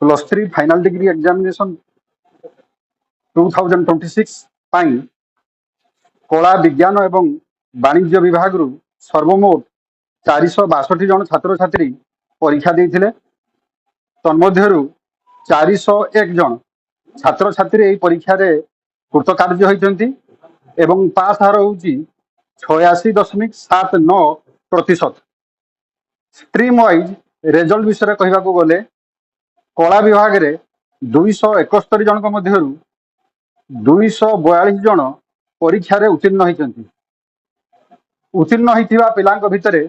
+3 final decree examination 2026 पाई कला विज्ञान एवं वाणिज्य विभाग रु सर्वमोट 462 जन छात्र छात्री परीक्षा देते। तन्मध्यरु 401 जन छात्र छात्री यही परीक्षा रे कृतकार्य होइचंती एवं पास हार होउची 86.79%। स्ट्रीम वाइज रिजल्ट विषय कहवा गले कला विभाग रे 271 जन मध्यरु 242 जन परीक्षा रे उत्तीर्ण होइचंती। उत्तीर्ण होइथिबा पिलांक भितरे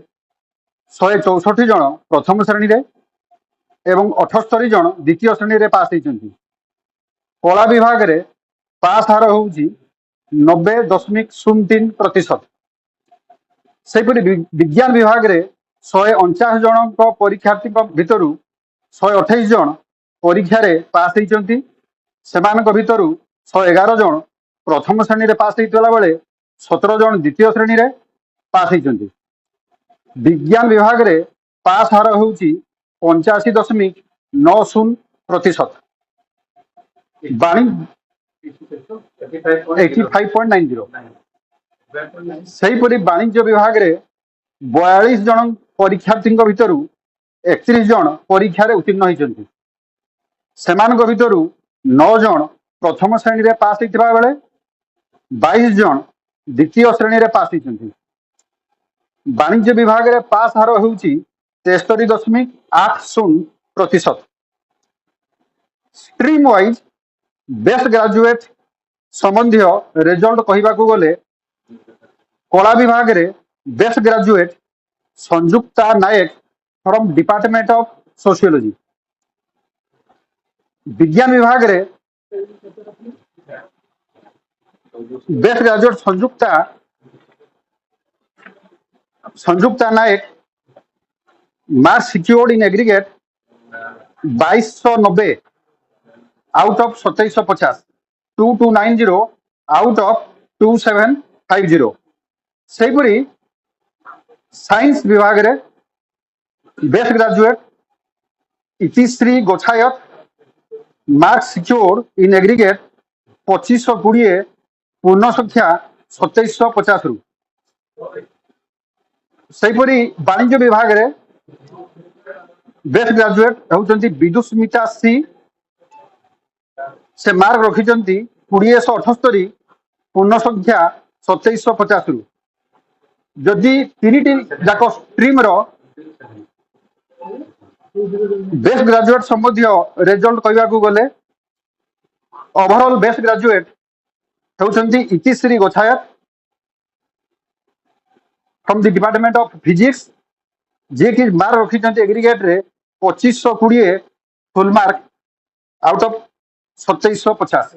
164 जन प्रथम श्रेणी रे एवं 78 जन द्वितीय श्रेणी रे पास होइचंती। कला विभाग रे पास हार होउची 90.03%। सेपरि विज्ञान विभाग रे 149 जन परीक्षार्थी भितरु 128 जन परीक्षा रे पास होइचंती। सेमानक भितरु 111 जन प्रथम श्रेणी रे पास होइतला बेले 17 जन द्वितीय श्रेणी रे पास होइचंती। विज्ञान विभाग रे पास हार होउची 85.90%। वाणिज्य 85.90। सेहीपरि वाणिज्य विभाग रे 42 जन परीक्षार्थी भितरु 31 जन परीक्षा रे उत्तीर्ण होइचंती। सेमानक भितरु 9 जन प्रथम श्रेणी रे पास होइतबा बेले 22 जन द्वितीय श्रेणी रे पास होइचंती। वाणिज्य विभाग रे पास हार होउची 73.80%। स्ट्रीम वाइज बेस्ट ग्रेजुएट संबंधी रिजल्ट कहवा गले कला विभाग रे best graduate Sanjukta Nayak from department of sociology. विज्ञान विभाग रे best graduate Sanjukta Nayak marks secured in aggregate 2290 out of 2750, 2290 out of 2750। सेहीपरि साइंस विभाग रे best graduate Itishree Gochhayat marks secured in aggregate 2520 पूर्ण संख्या 2750 रु। सेहीपरि वाणिज्य विभाग रे बेस्ट ग्रेजुएट होउचंती विदुस्मिता सी। से मार्क रखिचंती 2078 पूर्ण संख्या 2750 रु। जदि तीनिटी जाक स्ट्रीम रो बेस्ट ग्रेजुएट संबंधी रिजल्ट कहवा गले ओवरऑल बेस्ट ग्रेजुएट होउचंती Itishree Gochhayat from the department of physics, जे कि मार्क रखिचंती एग्रीगेट रे 2520 full mark out of 2750,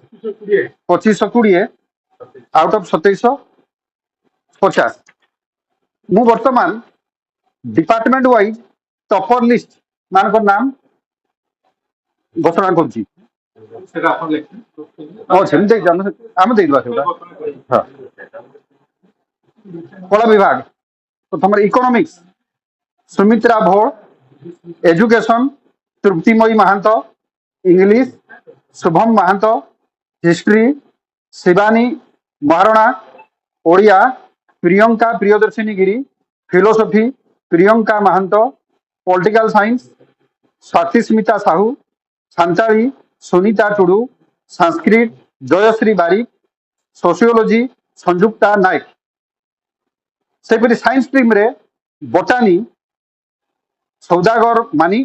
2520 out of 2750। मु वर्तमान डिपार्टमेंट वाइज टॉपर लिस्ट मान को नाम घोषणा करछि। कला विभाग प्रथम economics Sumitra Bhor, education Triptimayee Mahant, English Shubham Mahant, history Shivani Maharana, Odia Priyanka Priyadarshini Giri, philosophy Priyanka Mahant, political science Swatismita Sahu, Santali Sunita Tudu, Sanskrit Jayashree Barik, sociology Sanjukta Nayak. सेपरि साइंस स्ट्रीम रे botany Saudagar Mani,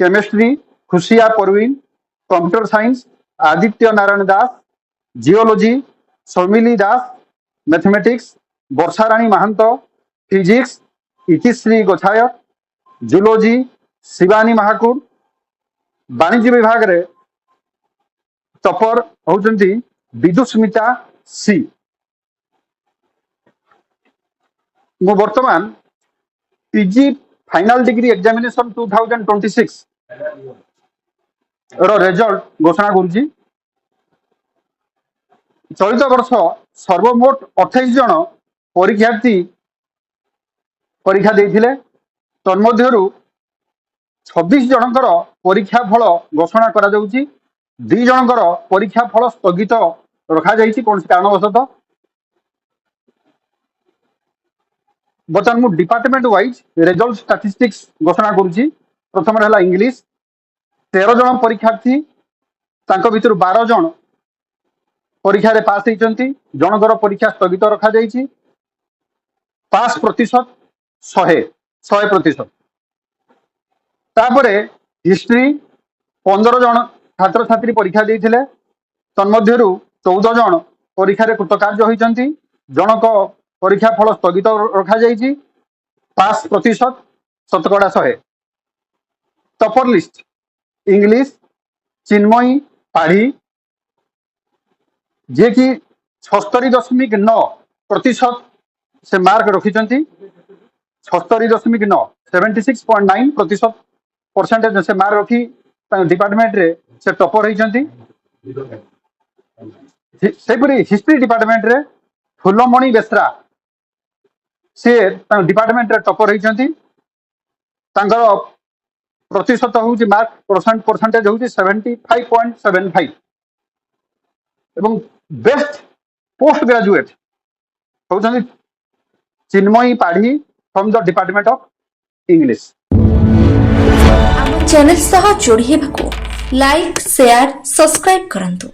chemistry Khushiya Parveen, computer science Aditya Narayan Das, geology Soumili Das, mathematics Varsharani Mahant, physics Itishree Gochhayat, zoology Shivani Mahakur. वाणिज्य विभाग रे टॉपर होउचंती विदुस्मिता सी। मु वर्तमान पीजी फाइनल डिग्री एग्जामिनेशन 2026 रो रिजल्ट घोषणा करुछि। चलित वर्ष सर्वमोट 28 जन परीक्षार्थी परीक्षा देइथिले। तन्मध्यरु 26 जनकर परीक्षा फल घोषणा करा जाउची 2 जनकर परीक्षा फल स्थगित रखा जाइछि कौन कारणवशत बर्तमान मु डिपार्टमेंट वाइज रिजल्ट स्टैटिस्टिक्स घोषणा करुची प्रथम है इंग्लिश 13 जन परीक्षार्थी तांको भितर 12 जन परीक्षा रे पास होइचंती जनकर परीक्षा स्थगित रखा जाइछि पास प्रतिशत 100% तापरे हिस्ट्री 15 जन छात्र छात्री परीक्षा देइथिले तन्मध्यरु 14 जन परीक्षा रे कृतकार्य होइचंती जनक परीक्षा फल स्थगित रखा जाइछि पास प्रतिशत 100% topper list English Chinmayee Padhi जे कि 76.9% से मार्क रखिचंती 76.9 76.9% परसेंटेज से मार्क रखी डिपार्टमेंट रे से टॉपर होइचंती सेपरी हिस्ट्री डिपार्टमेंट रे फुलमणि बेसरा से डिपार्टमेंट रे टॉपर होइचंती तांकर प्रतिशत होउची मार्क परसेंटेज होउची 75.75 एवं बेस्ट पोस्ट ग्रेजुएट होउचंती Chinmayee Padhi from the department of English. आम चैनल सह जोड़ी हेबाकु लाइक शेयर सब्सक्राइब करंतु।